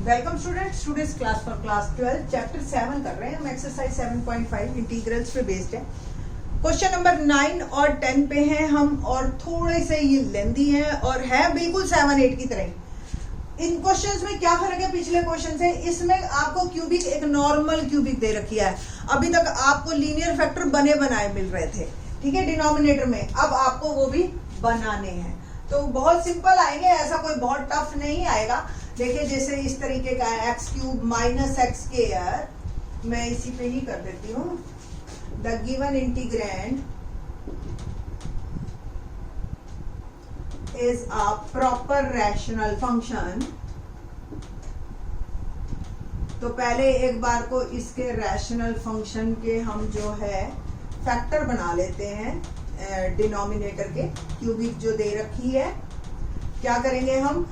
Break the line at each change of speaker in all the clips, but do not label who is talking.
Welcome students class for class 12 chapter 7 कर रहे हैं हम। एक्सरसाइज 7.5 इंटीग्रल्स पे बेस्ड है। क्वेश्चन नंबर 9 और 10 पे हैं हम, और थोड़े से ये लेंदी हैं और है बिल्कुल 7-8 की तरह। इन क्वेश्चंस में क्या फर्क है पिछले क्वेश्चन से? इसमें आपको क्यूबिक एक नॉर्मल क्यूबिक दे रखी है। अभी तक आपको लीनियर फैक्टर बने बनाए मिल रहे थे, ठीक है, डिनोमिनेटर में। अब आपको वो भी बनाने हैं, तो बहुत सिंपल आएंगे, ऐसा कोई बहुत टफ नहीं आएगा। देखिए जैसे इस तरीके का है, x cube minus x square, मैं इसी पे ही कर देती हूँ। The given integrand is a proper rational function. तो पहले एक बार को इसके रैशनल फंक्शन के हम जो है फैक्टर बना लेते हैं डिनोमिनेटर के। क्यूबिक जो दे रखी है, क्या करेंगे हम?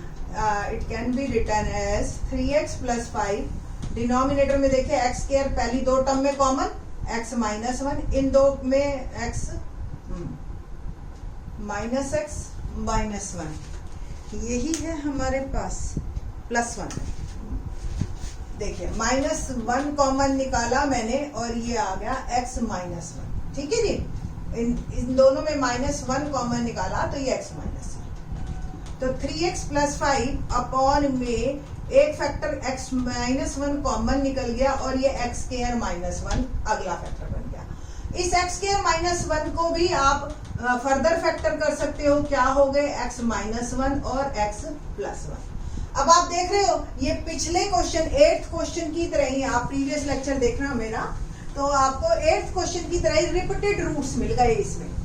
It can be written as 3x + 5। Denominator में देखिए एक्स स्क्वायर पहली दो टर्म में कॉमन, x - 1, इन दो में x -x -1, यही है हमारे पास +1। देखिए -1 कॉमन निकाला मैंने और ये आ गया x - 1, ठीक है जी। इन दोनों में -1 कॉमन निकाला तो ये x - 1। तो 3x + 5 अपॉन में एक फैक्टर x - 1 कॉमन निकल गया और ये x² - 1 अगला फैक्टर बन गया। इस x² - 1 को भी आप फर्दर फैक्टर कर सकते हो। क्या हो गए? x - 1 और x + 1। अब आप देख रहे हो ये पिछले क्वेश्चन 8th क्वेश्चन की तरह ही, आप प्रीवियस लेक्चर देखना मेरा, तो आपको 8th क्वेश्चन की तरह ही रिपीटेड रूट्स मिल गए इसमें।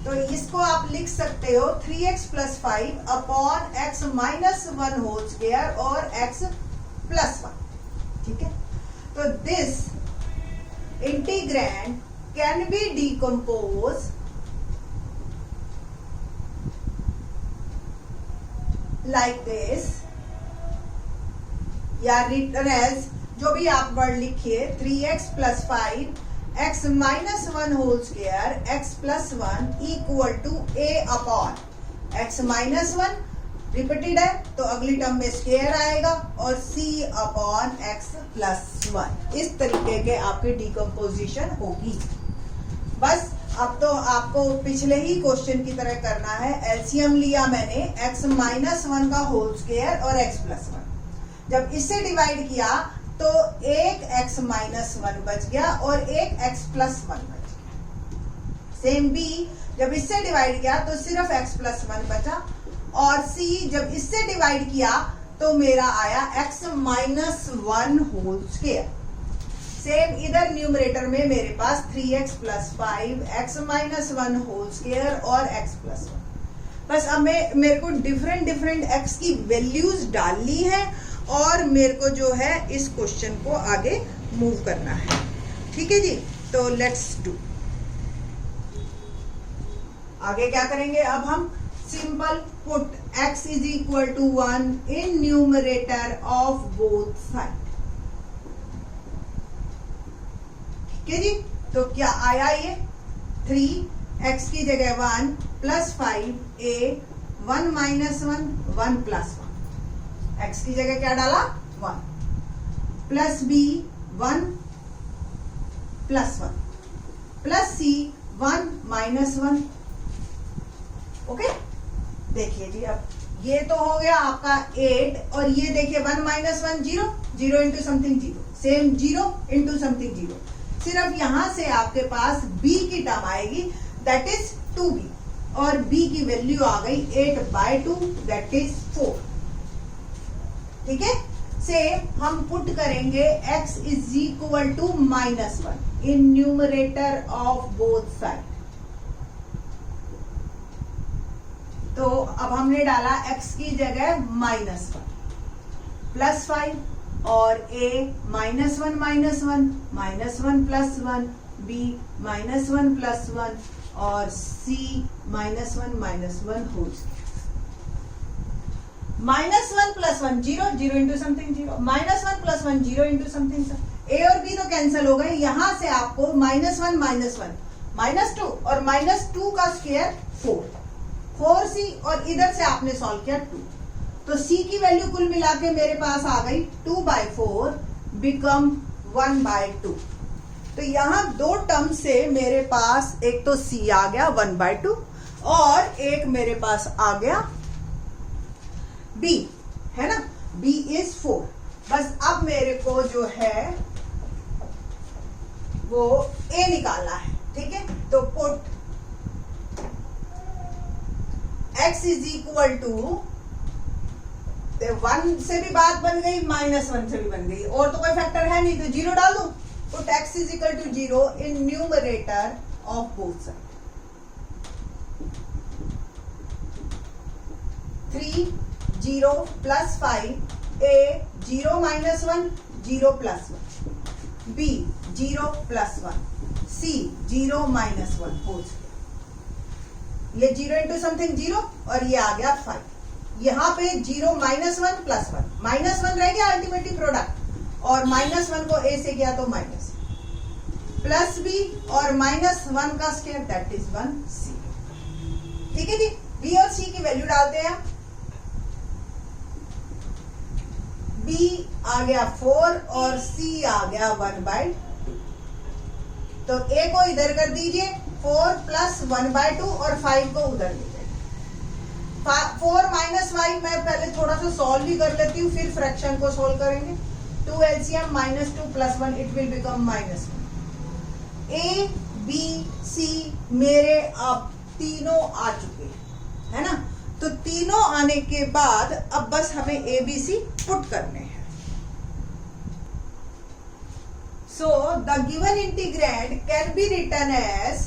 तो इसको आप लिख सकते हो 3x + 5 upon x - 1 whole square और x + 1, ठीक है। तो this integrand can be decompose like this, या रिटन एज, जो भी आप वर्ड लिखिए, 3x + 5 x - 1 whole square x + 1 equal to a upon x - 1 repeated है तो अगली टर्म में स्क्वायर आएगा और c अपॉन x + 1। इस तरीके के आपकी डिकम्पोजिशन होगी। बस अब तो आपको पिछले ही क्वेश्चन की तरह करना है। एलसीएम लिया मैंने x - 1 का होल स्क्वायर और x + 1। जब इससे डिवाइड किया तो एक x - 1 बच गया और एक x + 1 बच गया। सेम b जब इससे डिवाइड किया तो सिर्फ x + 1 बचा, और c जब इससे डिवाइड किया तो मेरा आया x - 1 होल स्क्वायर। सेम इधर न्यूमरेटर में मेरे पास 3x + 5 x - 1 होल स्क्वायर और x + 1। बस अब मेरे को डिफरेंट x की वैल्यूज डालनी है और मेरे को जो है इस क्वेश्चन को आगे मूव करना है, ठीक है जी। तो लेट्स डू। आगे क्या करेंगे अब हम? Simple put x = 1 in numerator of both side, ठीक है जी। तो क्या आया? ये 3x की जगह 1 + 5a 1 - 1 1 + 1, x की जगह क्या डाला? 1 plus b 1 + 1 plus c 1 - 1। Okay, देखिए जी अब ये तो हो गया आपका 8, और ये देखिए 1 - 1 0, 0 into something 0, same 0 into something 0। सिर्फ यहां से आपके पास b की टर्म आएगी, दैट इज 2b, और b की वैल्यू आ गई 8/2, दैट इज 4, ठीक है। सेम हम पुट करेंगे x = -1 in numerator of both side. तो अब हमने डाला x की जगह -1 + 5 और a -1 - 1 -1 + 1 b -1 + 1 और c -1 - 1 whole square. -1 + 1 0, 0 into something 0, -1 + 1 0 into something. a और b तो कैंसिल हो गए। यहां से आपको -1 -1 -2 और -2 का स्क्वायर 4 4c, और इधर से आपने सॉल्व किया 2। तो c की वैल्यू कुल मिला के मेरे पास आ गई 2/4 बिकम 1/2। तो यहां दो टर्म से मेरे पास एक तो c आ गया 1/2 और एक मेरे पास आ गया b, है ना, b इज 4। बस अब मेरे को जो है वो a निकालना है, ठीक है। तो put x is equal to 1 से भी बात बन गई, -1 से भी बन गई, और तो कोई फैक्टर है नहीं तो 0 डाल दो। Put x is equal to 0 in numerator of both side. 3 0 plus 5 a 0 -1 0 plus 1 b 0 plus 1 c 0 -1 whole square. ये 0 इंटू समथिंग 0 और ये आ गया 5। यहाँ पे 0 -1 प्लस 1 -1 रह गया अल्टीमेटली प्रोडक्ट, और -1 को a से किया तो माइनस, प्लस b और -1 का स्क्वायर दैट इज 1c। ठीक है जी, b और c की वैल्यू डालते हैं। b आ गया 4 और c आ गया 1/2। तो a को इधर कर दीजिए, 4 प्लस 1/2 और 5 को उधर ले जाइए। 4 माइनस 5 मैं पहले थोड़ा सा सॉल्व भी कर लेती हूँ, फिर फ्रैक्शन को सॉल्व करेंगे। 2 LCM -2 plus 1 it will become -1। a b c मेरे अब तीनों आ चुके हैं, है ना। तो तीनों आने के बाद अब बस हमें a b c पुट करने हैं। So the given integrand can be written as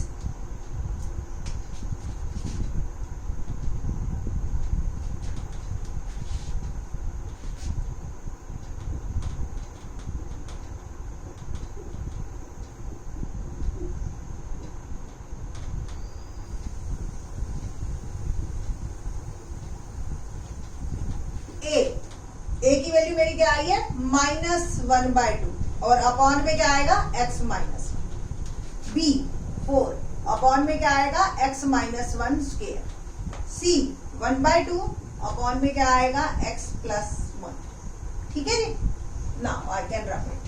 a की वैल्यू मेरी क्या आई है -1/2 और अपॉन में क्या आएगा x -1। b 4 अपॉन में क्या आएगा x -1 स्क्वायर। c 1/2 अपॉन में क्या आएगा x प्लस 1। ठीक है जी, now I can rub it.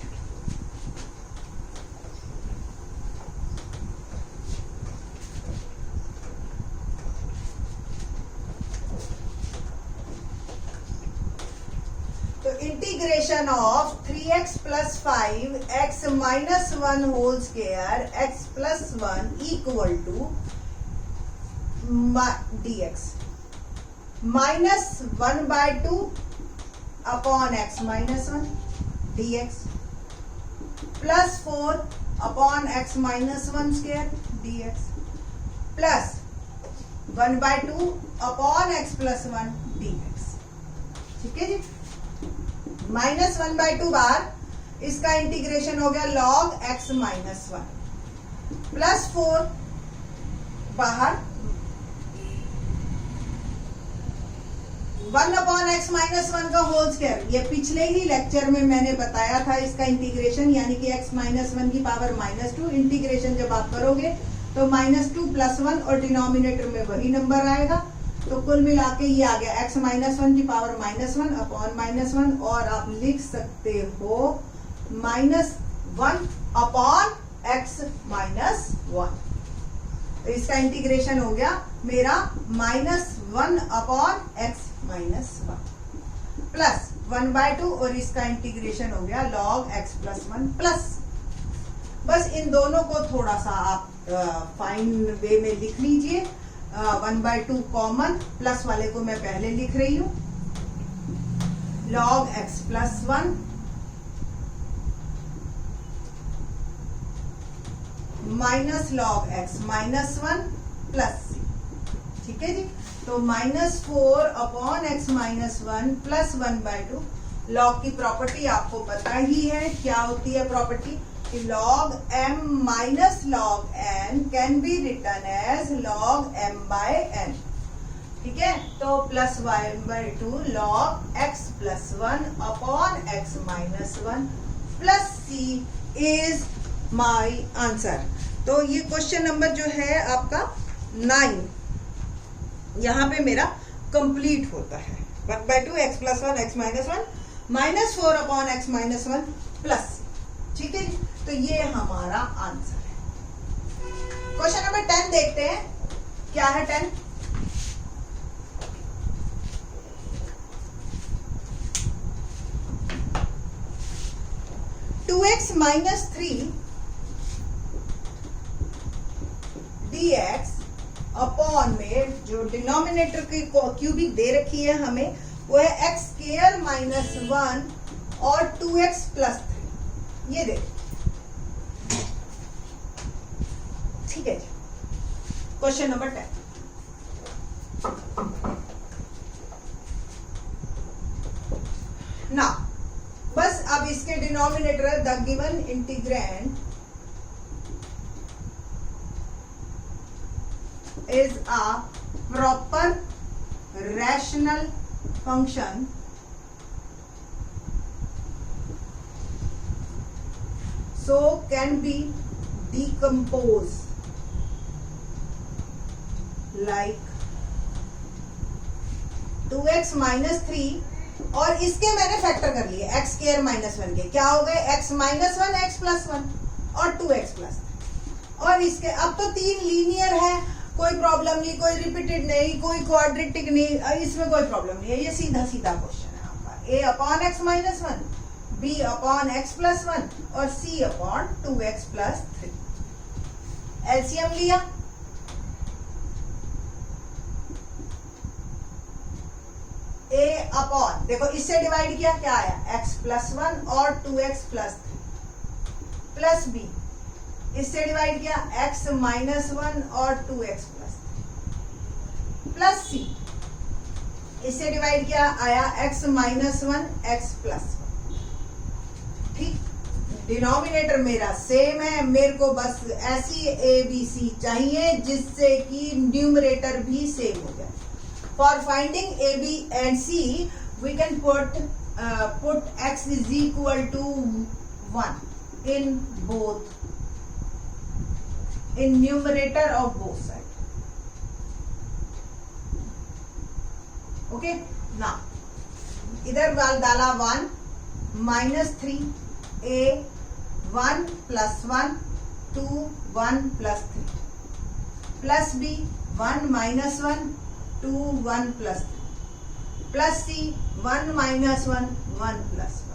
तो integration of 3x plus 5 x minus 1 whole square x plus 1 equal to dx -1/2 upon x minus 1 dx plus 4 upon x minus 1 square dx plus 1/2 upon x plus 1 dx। ठीक है जी, -1/2 बार इसका integration हो गया log x minus 1 plus 4 बाहर 1 upon x minus 1 का whole square. ये पिछले ही lecture में मैंने बताया था इसका इंटीग्रेशन, यानी कि x माइनस 1 की पावर -2। इंटीग्रेशन जब आप करोगे तो -2 प्लस 1 और डिनोमिनेटर में वही नंबर आएगा। तो कुल मिला के ये आ गया x -1 की पावर -1 अपॉन -1, और आप लिख सकते हो -1 अपॉन x माइनस 1। तो इसका इंटीग्रेशन हो गया मेरा -1 अपॉन x माइनस 1 प्लस 1/2, और इसका इंटीग्रेशन हो गया log x प्लस 1 प्लस। बस इन दोनों को थोड़ा सा आप फाइन वे में लिख लीजिए। 1/2 कॉमन, प्लस वाले को मैं पहले लिख रही हूं, log x plus 1 minus log x minus 1 plus c। ठीक है जी, तो -4 upon x minus 1 plus 1/2। log की प्रॉपर्टी आपको पता ही है, क्या होती है property? log m minus log n can be written as log m by n। ठीक है, तो plus 1/2 log x plus 1 upon x minus 1 plus c is my answer. तो ये क्वेश्चन नंबर जो है आपका 9 यहाँ पे मेरा कंप्लीट होता है। 1/2 x plus 1 x minus 1 -4 upon x minus 1 plus c। ठीक है जी, तो ये हमारा आंसर है। क्वेश्चन नंबर 10 देखते हैं, क्या है 10। Two x minus 3 dx upon में जो डिनोमिनेटर की क्यूबिक दे रखी है हमें, वो है एक्स स्क्वायर माइनस 1 और 2x प्लस 3, ये दे। ठीक है जी, क्वेश्चन नंबर 10। ना बस अब इसके denominator the given integrand is a proper rational function so can be decomposed like 2x minus 3 और इसके मैंने फैक्टर कर लिए x स्क्वायर माइनस 1 के, क्या हो गए x माइनस 1 x प्लस 1 और 2x प्लस 3। और इसके अब तो 3 लीनियर है, कोई प्रॉब्लम नहीं, कोई रिपीटेड नहीं, कोई क्वाड्रेटिक नहीं, इसमें कोई प्रॉब्लम नहीं है। ये सीधा सीधा क्वेश्चन है आपका। a upon x minus 1, b upon x plus 1 और c upon 2x plus 3। LCM लिया, a अपॉन, देखो इससे डिवाइड किया, क्या आया x प्लस 1 और 2x प्लस 3 प्लस b, इससे डिवाइड किया x माइनस 1 और 2x प्लस 3 प्लस c, इससे डिवाइड किया आया x माइनस 1 x प्लस 1। ठीक, डिनोमिनेटर मेरा सेम है, मेरे को बस ऐसी ए बी सी चाहिए जिससे कि न्यूमरेटर भी सेम हो जाए। For finding A B and C we can put x is equal to 1 in both, in numerator of both sides. Okay, now इधर वाल डाला 1 minus 3 a 1 plus 1 2 1 plus 3 plus b 1 minus 1 2 1 plus 3 plus c 1 minus 1 1 plus 1।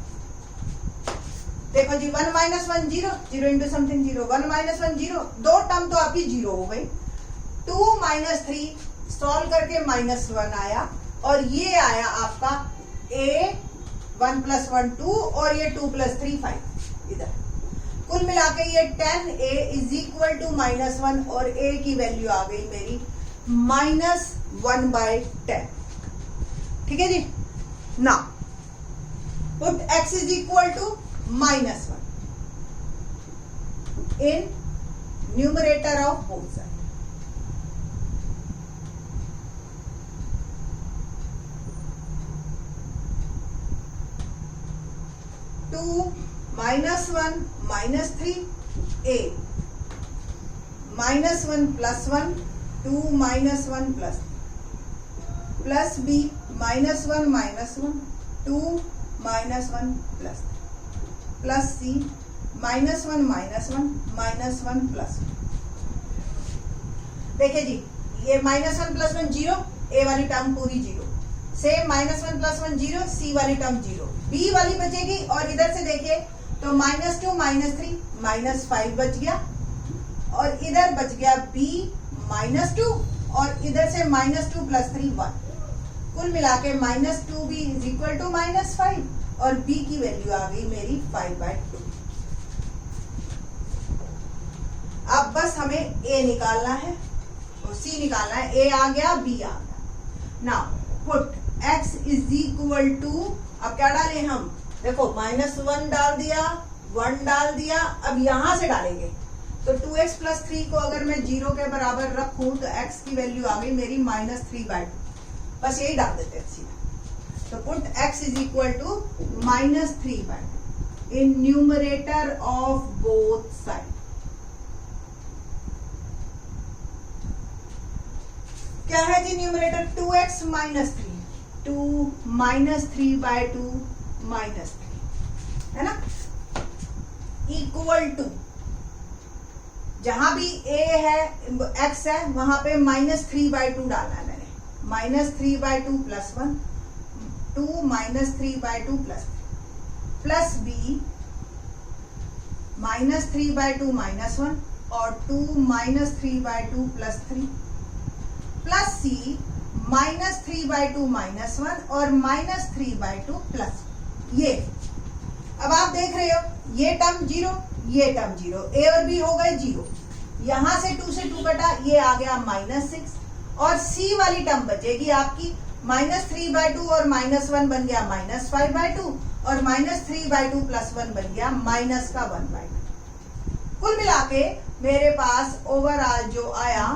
देखो जी 1 minus 1 0, 0 into something 0, 1 minus 1 0, दो term तो आपकी 0 हो गई। 2 minus 3 solve करके माइनस 1 आया और ये आया आपका a 1 प्लस 1 2 और ये 2 प्लस 3 5। इधर कुल मिला के ये 10a is equal to minus 1 और a की वैल्यू आ गई मेरी माइनस 1/10। ठीक है जी, ना put x is equal to minus 1 in numerator of both sides. Two minus 1 minus 3 a minus 1 plus 1 2 minus 1 plus 3 plus b minus 1 minus 1 2 minus 1 plus 3 plus c minus 1 minus 1 minus 1 plus 1। देखिए जी, ये minus 1 plus 1 0, a वाली term पूरी 0, same minus 1 plus 1 0, c वाली term 0, b वाली बचेगी। और इधर से देखिए तो माइनस 2 माइनस 3 माइनस 5 बच गया और इधर बच गया b माइनस 2 और इधर से माइनस 2 प्लस 3 1। कुल मिला के minus 2b is equal to minus 5 और b की वैल्यू आ गई मेरी 5/2। अब बस हमें a निकालना है और c निकालना है। a आ गया, b आ गया। Now put x is equal to, अब क्या डालें हम, देखो -1 डाल दिया, 1 डाल दिया, अब यहां से डालेंगे तो 2x प्लस 3 को अगर मैं 0 के बराबर रखूं तो x की वैल्यू आ गई मेरी -3/2। बस यही डाल देते हैं सीधा। तो put x is equal to -3/2 in numerator of both side. क्या है जी न्यूमरेटर? 2x माइनस 3, 2 -3/2 -3, है ना, इक्वल टू जहां भी a है x है वहां पे -3/2 डालना है मैंने, -3/2 + 1 2 -3/2 + 3 प्लस b -3/2 -1 और 2 -3/2 + 3 प्लस c -3/2 -1 और -3/2 प्लस ये। अब आप देख रहे हो ये टर्म 0, ये टर्म 0, a और b हो गए 0, यहां से 2 से 2 कटा, ये आ गया -6 और c वाली टर्म बचेगी आपकी -3/2 और -1 बन गया -5/2 और -3/2 + 1 बन गया -1/2। कुल मिला के मेरे पास ओवरऑल जो आया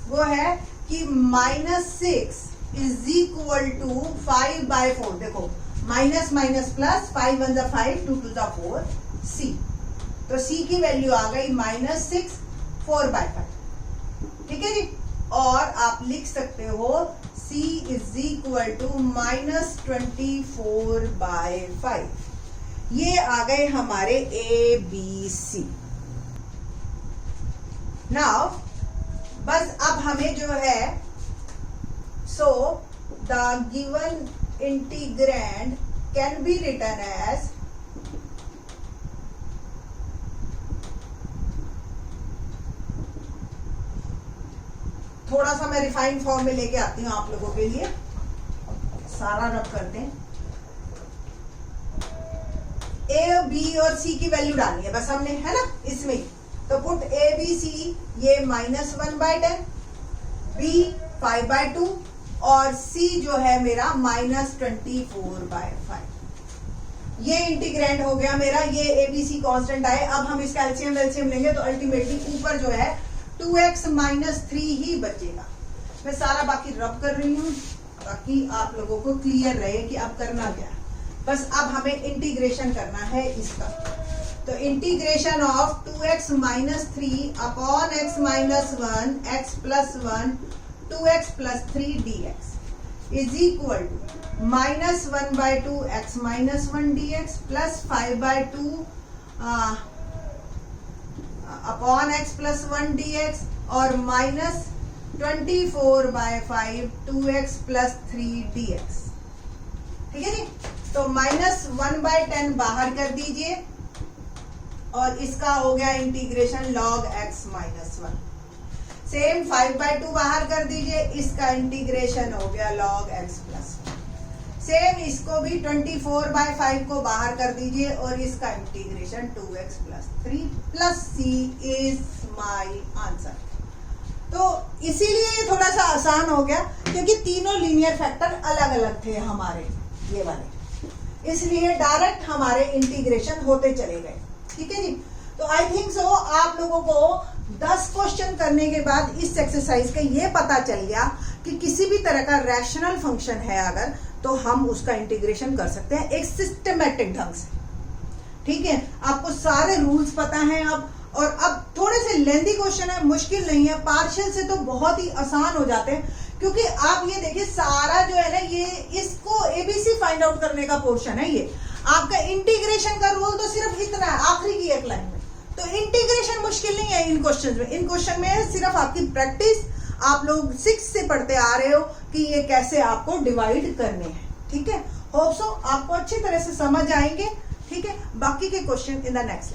वो है कि -6 = 5/4। देखो माइनस माइनस प्लस, 5 1 = 5, 2 2 = 4, c। तो c की वैल्यू आ गई -6 4/5, ठीक है जी। और आप लिख सकते हो c = -24/5। ये आ गए हमारे a b c। नाउ बस अब हमें जो है so the given integrand can be written as थोड़ा सा मैं रिफाइंड फॉर्म में लेके आती हूं आप लोगों के लिए, सारा रब करते हैं। a b और c की वैल्यू डालनी है बस हमने, है ना, इसमें तो पुट a b c, ये -1/10, b 5/2 और c जो है मेरा -24/5। ये इंटीग्रेंड हो गया मेरा, ये ABC कांस्टेंट आए। अब हम इसका एलसीएम लेंगे तो अल्टीमेटली ऊपर जो है 2x - 3 ही बचेगा। मैं सारा बाकी रब कर रही हूँ ताकि आप लोगों को क्लियर रहे कि अब करना क्या है। बस अब हमें इंटीग्रेशन करना है इसका। तो integration of 2x - 3 upon x - 1 x + 1 2x + 3 dx is equal to -1/2 x - 1 dx plus 5/2 upon x + 1 dx और -24/5 2x + 3 dx, ठीक है जी। तो -1/10 बाहर कर दीजिए और इसका हो गया इंटीग्रेशन log x - 1। सेम 5/2 बाहर कर दीजिए, इसका इंटीग्रेशन हो गया log x + 1। सेम इसको भी 24/5 को बाहर कर दीजिए और इसका integration 2x + 3 plus c is my answer. तो इसीलिए ये थोड़ा सा आसान हो गया क्योंकि तीनों लीनियर फैक्टर अलग अलग थे हमारे ये वाले, इसलिए डायरेक्ट हमारे इंटीग्रेशन होते चले गए, ठीक है जी। तो आई थिंक सो आप लोगों को 10 क्वेश्चन करने के बाद इस एक्सरसाइज का ये पता चल गया कि किसी भी तरह का रैशनल फंक्शन है अगर, तो हम उसका इंटीग्रेशन कर सकते हैं एक सिस्टमैटिक ढंग से, ठीक है। आपको सारे रूल्स पता हैं अब। और अब थोड़े से लेंथी क्वेश्चन है, मुश्किल नहीं है, पार्शियल से तो बहुत ही आसान हो जाते हैं क्योंकि आप ये देखिए सारा जो है ना ये इसको एबीसी फाइंड आउट करने का पोर्शन है। ये आपका इंटीग्रेशन का रूल तो सिर्फ इतना है आखिरी की एक लाइन में। तो इंटीग्रेशन मुश्किल नहीं है इन क्वेश्चन में। इन क्वेश्चन में सिर्फ आपकी प्रैक्टिस, आप लोग 6 से पढ़ते आ रहे हो कि ये कैसे आपको डिवाइड करने हैं, ठीक है। होप सो आपको अच्छी तरह से समझ आएंगे, ठीक है। बाकी के क्वेश्चन इन द नेक्स्ट।